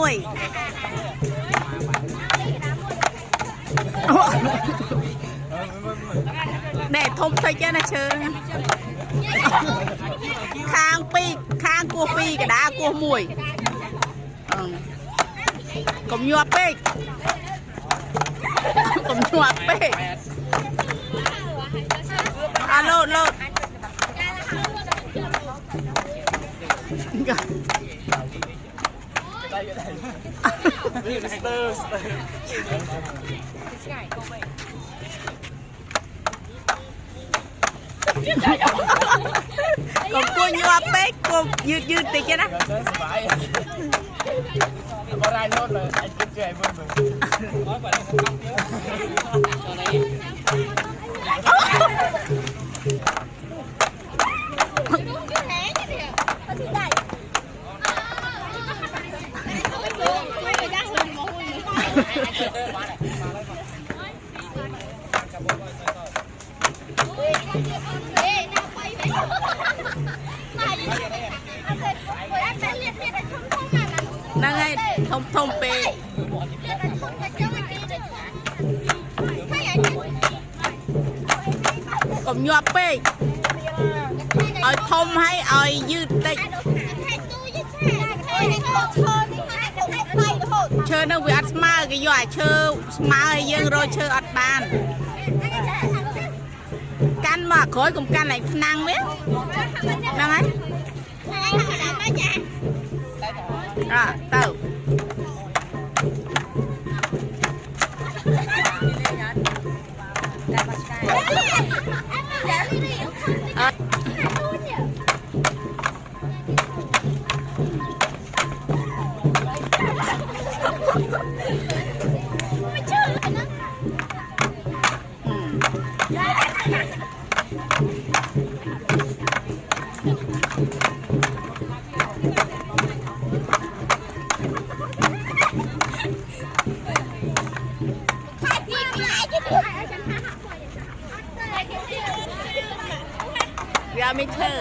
วยแน่ทมเธอเจ้านะเชิงข้างปีข้างกัวปีกระดากัวมวยกลมยัวเป๊กกลมยัวเป๊กโลดโลดกบกูยัวเป๊กกบยืดติดใช่ไหมก็ได้โน้ตเลยไอ้จิ๊บเจ๋ยเบิ่งน้อยกว่านี้ผมเยอะนั่งไงทมเปกบยัวเป๊กเอาทมให้เอายืดติดเชิญนักวิอัดมาก็ย่อยเชิญมาให้ยังโรยเชิญอัดบานกันมาขอยกับกันไหนนั่งไหมนั่งไงเต่าอย่าไม่เชื่อ